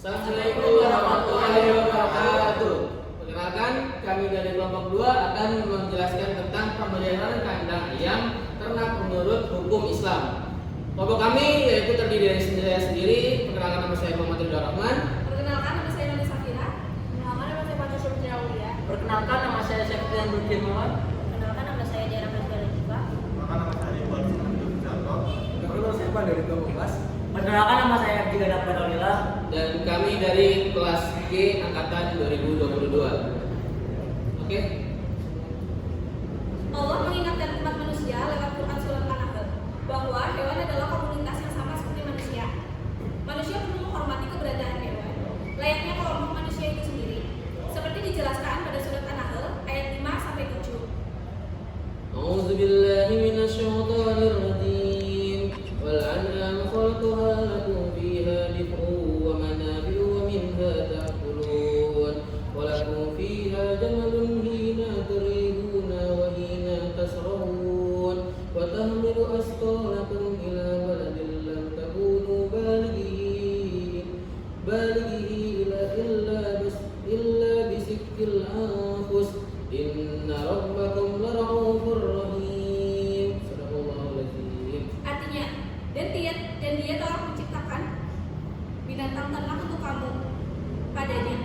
Assalamualaikum warahmatullahi wabarakatuh. Perkenalkan, kami dari kelompok 2 akan menjelaskan tentang pemeliharaan kandang ayam ternak menurut hukum Islam. Kelompok kami yaitu terdiri dari saya sendiri. Perkenalkan, nama saya Muhammad Ridha Rahman. Perkenalkan, nama saya Nani Safira. Perkenalkan, nama saya Pancasila Surya Aulia. Perkenalkan, nama saya Syafrian Nurdin Muhammad. Perkenalkan, nama saya Diana Fazila Latifah. Maka nama saya Iqbal Sinandur Jarko. Nama saya Pak dari kelompok kelas. Perkenalkan, nama saya Abdi Gadah Badalillah. Dan kami dari kelas G angkatan 2022. Oke. Allah mengingatkan umat manusia lewat Quran surat An-Nahl bahwa hewan adalah komunitas yang sama seperti manusia. Manusia perlu menghormati keberadaan hewan, layaknya kelompok manusia itu sendiri. Seperti dijelaskan pada surat An-Nahl ayat 5 sampai 7. A'udzubillahi minasyaitonir rajim. Wal an'am khalaqaha lakum fiha dif'un wa manafi'u wa minha ta'kulun. Wa lakum fiha jamalun hina turihuna wa hina tasrahun. Wa tahmilu asqalakum ila baladin lam takunu balighi illa bisikil anfus. Inna rabbakum lara'ufur rahim. Sadaqallahul azim. Artinya, dan dia telah menciptakan binatang ternak untuk kamu padanya,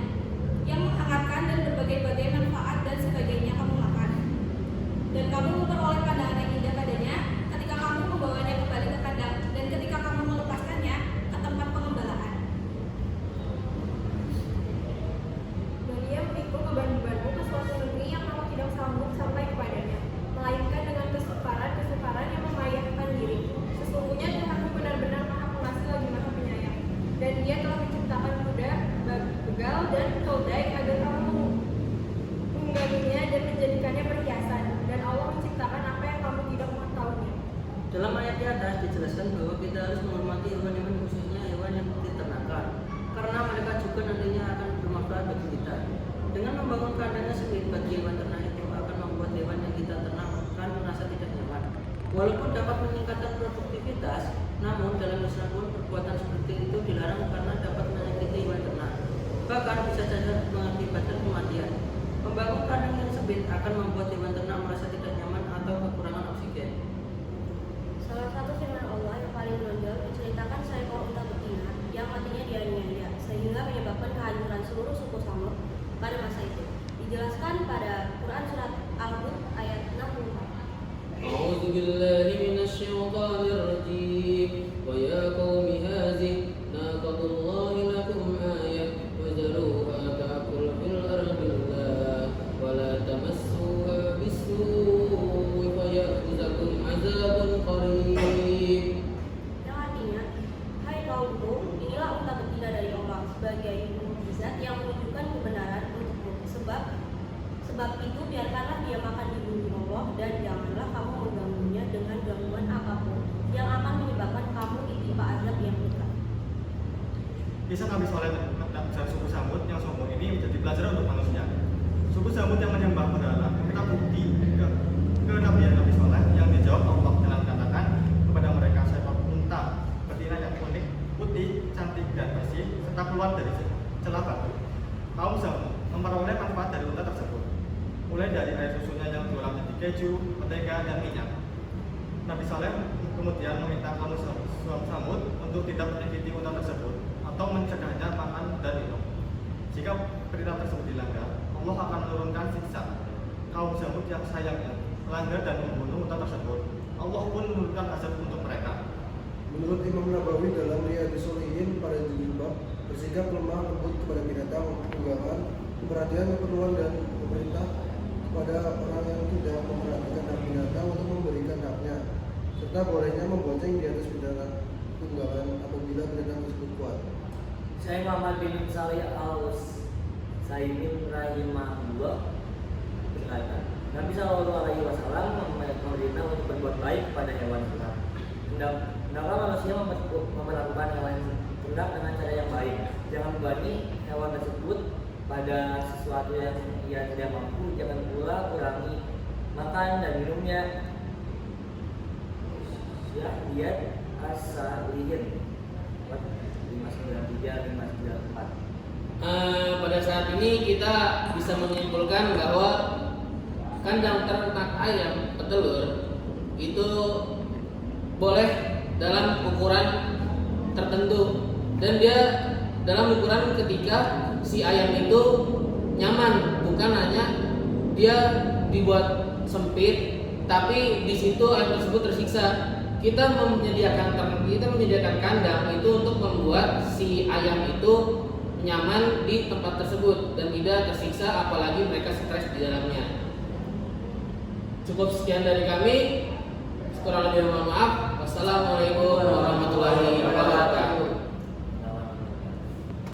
yang menghangatkan dan berbagai-bagai manfaat dan sebagainya kamu makan. Dan kamu memperoleh pandangan yang indah padanya ketika kamu membawanya kembali ke kandang dan ketika kamu melepaskannya ke tempat pengembalaan. Dan dia memikul beban-bebanmu ke suatu negeri yang kamu tidak sanggup sampai kepadanya, melainkan dengan kesukaran yang memayahkan diri. Sesungguhnya Tuhanmu benar-benar Maha Pengasih lagi Maha Penyayang. Dan dia telah menciptakan kuda, begal, dan keldai agar kamu mengganggunya dan menjadikannya perhiasan. Dan Allah menciptakan apa yang kamu tidak mengetahuinya. Dalam ayat di atas dijelaskan bahwa kita harus menghormati hewan-hewan, khususnya hewan yang diternakan, karena mereka juga nantinya akan bermanfaat bagi kita. Dengan membangun kandangnya sendiri bagi hewan ternak itu akan membuat hewan yang kita ternak akan merasa tidak nyaman. Walaupun dapat meningkatkan produktivitas, namun dalam Islam pun perbuatan seperti itu dilarang karena dapat menyakiti hewan ternak. Bahkan bisa saja mengakibatkan kematian. Membangun kandang yang sempit akan membuat hewan ternak merasa tidak nyaman atau kekurangan oksigen. Salah satu firman Allah yang paling menonjol menceritakan seekor unta betina yang matinya dianiaya sehingga menyebabkan kehancuran seluruh suku Samud pada masa itu. Dijelaskan pada Quran surat Al-Hud ayat 64. A'udzubillahi minasyaitonir rajim. Wa ya qaumi hadhihi naqatullahi lakum ayah waj'aluha ta'kul fil ardillah wa la tamassuha bisu'i fayakhudhukum 'adzabun qarib. Yang artinya, hai kaumku, inilah unta betina dari Allah sebagai mukjizat yang menunjukkan kebenaran untukmu. Sebab itu biarkanlah dia makan di bumi Allah dan janganlah kamu mengganggunya dengan gangguan apapun yang akan menyebabkan kamu ditimpa azab yang dekat. Kisah Nabi Soleh dan suku Samud yang sombong ini menjadi pelajaran untuk manusia. Suku Samud yang menyembah berhala meminta bukti ke kenabian Nabi Soleh yang dijawab Allah dengan mengatakan kepada mereka seekor unta betina yang unik, putih, cantik dan bersih serta keluar dari celah batu. Kaum Samud memperoleh manfaat dari unta tersebut, mulai dari air susunya yang diolah menjadi keju, mentega, dan minyak. Nabi Saleh kemudian meminta kaum Samud untuk tidak menyakiti unta tersebut atau mencegahnya makan dan minum. Jika perintah tersebut dilanggar, Allah akan menurunkan siksa. Kaum Samud yang sayangnya melanggar dan membunuh unta tersebut, Allah pun menurunkan azab untuk mereka. Menurut Imam Nabawi dalam Riyadhus Shalihin pada judul bab bersikap lemah lembut kepada binatang tunggangan, perhatian keperluan dan pemerintah kepada orang yang tidak memperhatikan hak binatang untuk memberikan haknya, serta bolehnya membonceng di atas binatang tunggangan apabila binatang tersebut kuat. Saya Muhammad bin Salih Al-Saimin rahimahullah berkata, Nabi Shallallahu Alaihi Wasallam memerintah untuk berbuat baik kepada hewan ternak. Hendaklah manusia memperlakukan hewan ternak dengan cara yang baik. Jangan bebani hewan tersebut pada sesuatu yang ia tidak mampu. Jangan pula kurangi makan dan minumnya. Ya, diet asalihin. Pada saat ini kita bisa menyimpulkan bahwa kandang ternak ayam petelur itu boleh dalam ukuran tertentu, dan dia dalam ukuran ketika si ayam itu nyaman, bukan hanya dia dibuat sempit tapi di situ ayam tersebut tersiksa. Kita menyediakan kandang itu untuk membuat si ayam itu nyaman di tempat tersebut dan tidak tersiksa, apalagi mereka stres di dalamnya. Cukup sekian dari kami. Kurang lebih mohon maaf. Wassalamualaikum warahmatullahi wabarakatuh.